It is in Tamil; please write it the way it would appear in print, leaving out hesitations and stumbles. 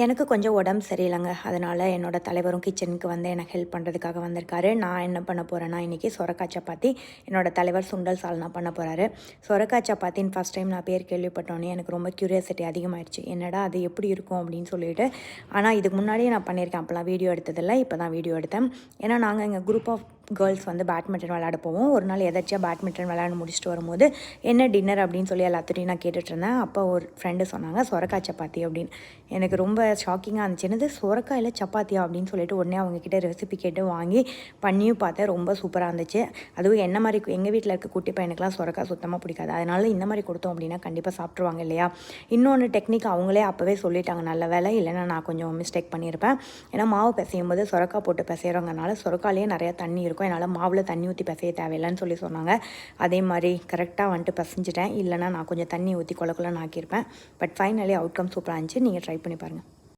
எனக்கு கொஞ்சம் உடம்பு சரியில்லைங்க. அதனால் என்னோட தலைவரும் கிச்சனுக்கு வந்து எனக்கு ஹெல்ப் பண்ணுறதுக்காக வந்திருக்காரு. நான் என்ன பண்ண போகிறேன்னா, இன்றைக்கி சொரக்காய் சப்பாத்தி, என்னோட தலைவர் சுண்டல் சால்னா பண்ண போகிறாரு. சொரக்காய் சப்பாத்தின்னு ஃபஸ்ட் டைம் நான் பேர் கேள்விப்பட்டோன்னே எனக்கு ரொம்ப க்யூரியாசிட்டி அதிகமாகிடுச்சு. என்னடா அது எப்படி இருக்கும் அப்படின்னு சொல்லிட்டு. ஆனால் இதுக்கு முன்னாடியே நான் பண்ணியிருக்கேன். அப்போலாம் வீடியோ எடுத்ததில்லை. இப்போ தான் வீடியோ எடுத்தேன். ஏன்னா நாங்கள் எங்கள் குரூப் ஆஃப் கேர்ள்ஸ் வந்து பேட்மிண்டன் விளையாட போவோம். ஒரு நாள் எதாச்சியாக பேட்மிண்டன் விளையாட முடிச்சுட்டு வரும்போது என்ன டின்னர் அப்படின்னு சொல்லி எல்லாத்துட்டையும் நான் கேட்டுட்ருந்தேன். அப்போ ஒரு ஃப்ரெண்டு சொன்னாங்க சொரக்காய் சப்பாத்தி அப்படின்னு. எனக்கு ரொம்ப ஷாக்கிங்காக இருந்துச்சு. என்னது சொரக்காயில் சப்பாத்தியா அப்படின்னு சொல்லிட்டு உடனே அவங்கக்கிட்ட ரெசிபி கேட்டு வாங்கி பண்ணியும் பார்த்தேன். ரொம்ப சூப்பராக இருந்துச்சு. அதுவும் என்ன மாதிரி எங்கள் வீட்டில் இருக்க குட்டி பையனுக்குலாம் சொரக்காய் சுத்தமாக பிடிக்காது. அதனால் இந்த மாதிரி கொடுத்தோம் அப்படின்னா கண்டிப்பாக சாப்பிட்ருவாங்க இல்லையா. இன்னொன்று டெக்னிக் அவங்களே அப்போவே சொல்லிட்டாங்க. நல்ல வேலை இல்லைன்னா நான் கொஞ்சம் மிஸ்டேக் பண்ணியிருப்பேன். ஏன்னா மாவு பிசையும் போது சொரக்காய் போட்டு பிசைகிறவங்கனால சொரக்காயிலேயே நிறையா தண்ணி இருக்கும். என்னால் மாவில் தண்ணி ஊற்றி பிசைய தேவையில்லைன்னு சொல்லி சொன்னாங்க. அதே மாதிரி கரெக்டாக வந்துட்டு பிசைஞ்சிட்டேன். இல்லைனா நான் கொஞ்சம் தண்ணி ஊற்றி கொல கொலன்னு ஆக்கியிருப்பேன். பட் ஃபைனலி அவுட்கம் சூப்பராக இருந்துச்சு. நீங்கள் ட்ரை பண்ணி பாருங்கள்.